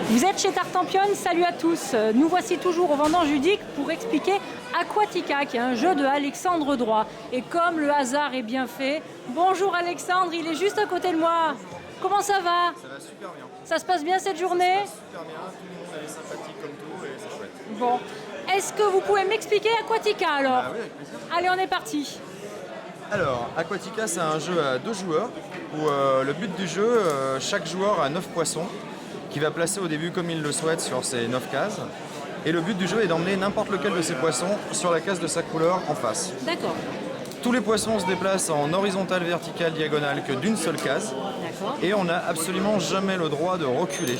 Vous êtes chez Tartampion, salut à tous. Nous voici toujours au Vendanges Ludiques pour expliquer Aquatica, qui est un jeu de Alexandre Droit. Et comme le hasard est bien fait, bonjour Alexandre, il est juste à côté de moi. Comment ça va? Ça va super bien. Ça se passe bien cette journée? Ça se passe super bien, tout le monde est sympathique comme tout et c'est chouette. Bon, est-ce que vous pouvez m'expliquer Aquatica alors? Ah oui, avec plaisir. Allez, on est parti. Alors, Aquatica, c'est un jeu à 2 joueurs où le but du jeu, chaque joueur a 9 poissons qu'il va placer au début comme il le souhaite sur ces 9 cases. Et le but du jeu est d'emmener n'importe lequel de ces poissons sur la case de sa couleur en face. D'accord. Tous les poissons se déplacent en horizontale, verticale, diagonale que d'une seule case. D'accord. Et on n'a absolument jamais le droit de reculer.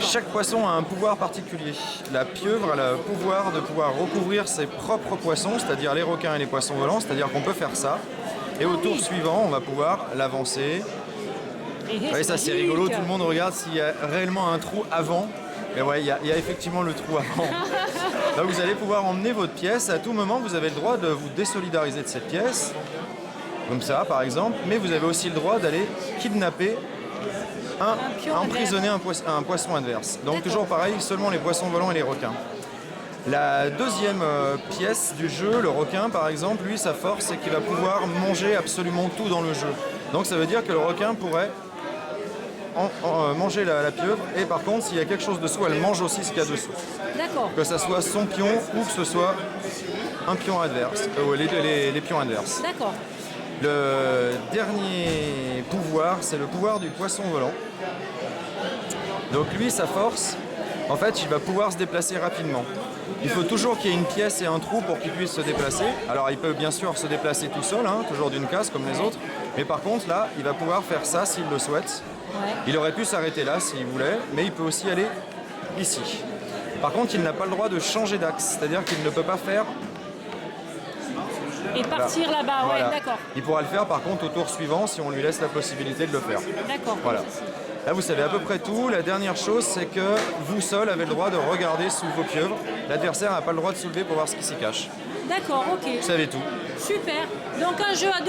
Chaque poisson a un pouvoir particulier. La pieuvre a le pouvoir de pouvoir recouvrir ses propres poissons, c'est-à-dire les requins et les poissons volants, c'est-à-dire qu'on peut faire ça. Et au tour suivant, on va pouvoir l'avancer. Ouais, ça c'est rigolo, tout le monde regarde s'il y a réellement un trou avant. Mais ouais, il y a effectivement le trou avant. Là, vous allez pouvoir emmener votre pièce. À tout moment, vous avez le droit de vous désolidariser de cette pièce. Comme ça, par exemple. Mais vous avez aussi le droit d'aller kidnapper emprisonner un poisson adverse. Donc toujours pareil, seulement les poissons volants et les requins. La deuxième pièce du jeu, le requin par exemple, lui sa force c'est qu'il va pouvoir manger absolument tout dans le jeu. Donc ça veut dire que le requin pourrait manger la pieuvre et par contre s'il y a quelque chose dessous, elle mange aussi ce qu'il y a dessous. D'accord. Que ça soit son pion ou que ce soit un pion adverse, les pions adverses. D'accord. Le dernier pouvoir, c'est le pouvoir du poisson volant. Donc lui, sa force, en fait, il va pouvoir se déplacer rapidement. Il faut toujours qu'il y ait une pièce et un trou pour qu'il puisse se déplacer. Alors il peut bien sûr se déplacer tout seul, hein, toujours d'une case comme les autres. Mais par contre, là, il va pouvoir faire ça s'il le souhaite. Ouais. Il aurait pu s'arrêter là s'il voulait, mais il peut aussi aller ici. Par contre, il n'a pas le droit de changer d'axe, c'est-à-dire qu'il ne peut pas faire... Et partir là-bas, Voilà. ouais, d'accord. Il pourra le faire par contre au tour suivant si on lui laisse la possibilité de le faire. D'accord. Voilà. Là vous savez à peu près tout. La dernière chose c'est que vous seul avez le droit de regarder sous vos pieuvres. L'adversaire n'a pas le droit de soulever pour voir ce qui s'y cache. D'accord, ok. Vous savez tout. Super. Donc un jeu à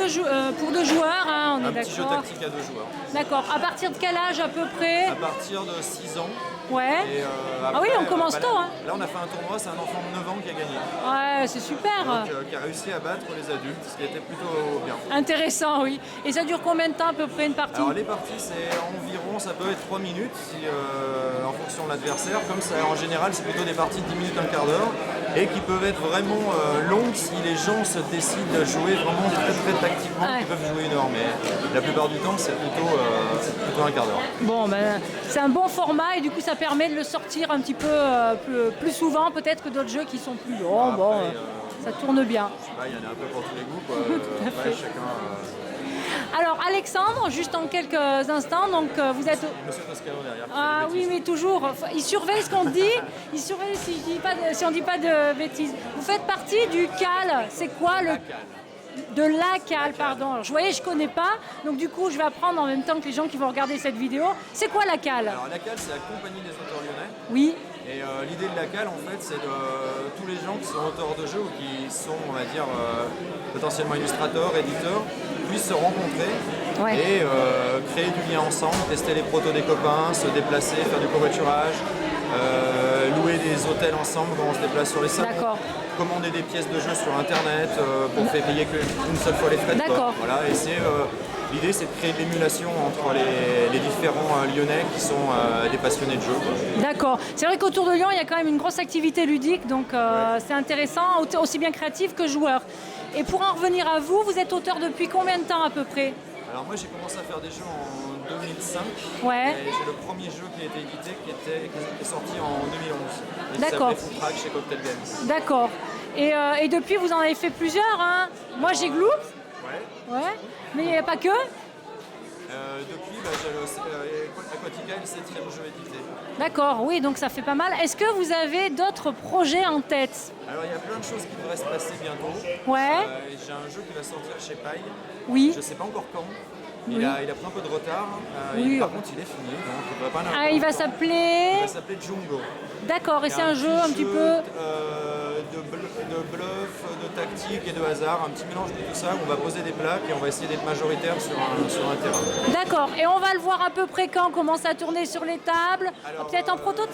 pour 2 joueurs, hein, on est Un petit jeu d'accord. tactique à 2 joueurs. D'accord. À partir de quel âge à peu près? À partir de 6 ans. Ouais. Et, Ah oui, on commence tôt, hein. Là on a fait un tournoi, c'est un enfant de 9 ans qui a gagné. Ouais, c'est super. Donc, qui a réussi à battre les adultes, ce qui était plutôt bien. Intéressant, oui. Et ça dure combien de temps à peu près une partie? Alors les parties c'est environ, ça peut être 3 minutes en fonction de l'adversaire. Comme ça en général c'est plutôt des parties de 10 minutes, un quart d'heure. Et qui peuvent être vraiment longues si les gens se décident de jouer vraiment très très tactiquement, Ouais. qui peuvent jouer 1 heure. Mais la plupart du temps c'est plutôt un quart d'heure. Bon, ben, c'est un bon format et du coup ça permet de le sortir un petit peu plus souvent peut-être que d'autres jeux qui sont plus longs. Après, Bon, ça tourne bien. Il y en a un peu pour tous les goûts. Quoi. Tout à fait. Chacun, Alors Alexandre, juste en quelques instants, donc vous êtes... Monsieur Toscano derrière. Ah oui, mais toujours, il surveille ce qu'on dit, il surveille si, si on ne dit pas de bêtises. Vous faites partie du CAL, c'est quoi le... De la CAL, pardon. Alors, je voyais, je connais pas, donc du coup je vais apprendre en même temps que les gens qui vont regarder cette vidéo. C'est quoi la CAL? Alors la CAL c'est la compagnie des auteurs lyonnais. Oui, Et l'idée de la CAL en fait c'est de tous les gens qui sont auteurs de jeux ou qui sont on va dire potentiellement illustrateurs, éditeurs, puissent se rencontrer Ouais. et créer du lien ensemble, tester les protos des copains, se déplacer, faire du covoiturage, louer des hôtels ensemble quand on se déplace sur les salles, D'accord. commander des pièces de jeu sur internet pour faire payer qu'une seule fois les frais. D'accord. Voilà, et c'est l'idée c'est de créer de l'émulation entre les différents Lyonnais qui sont des passionnés de jeu. d'accord. C'est vrai qu'autour de Lyon, il y a quand même une grosse activité ludique, donc c'est intéressant, aussi bien créatif que joueur. Et pour en revenir à vous, vous êtes auteur depuis combien de temps à peu près? Alors moi j'ai commencé à faire des jeux en 2005 Ouais. et j'ai le premier jeu qui a été édité qui est sorti en 2011 et qui D'accord. s'appelait Food Track chez Cocktail Games. D'accord. Et depuis, vous en avez fait plusieurs, hein? Moi, j'ai Gloops, Ouais. ouais, mais il n'y a pas que. Depuis j'ai Aquatica est le 7e jeu édité. D'accord, oui, donc ça fait pas mal. Est-ce que vous avez d'autres projets en tête? Alors il y a plein de choses qui devraient se passer bientôt. Ouais. J'ai un jeu qui va sortir chez Paille. Oui. Je ne sais pas encore quand. Oui. Il a pris un peu de retard. Oui. Par contre il est fini. Donc il va pas Ah, il va s'appeler... s'appeler Jungo. D'accord, et c'est un jeu petit un petit jeu, peu... de bluff, de tactique et de hasard, un petit mélange de tout ça. On va poser des plaques et on va essayer d'être majoritaire sur un terrain. D'accord. Et on va le voir à peu près quand on commence à tourner sur les tables. Alors, Peut-être en prototype.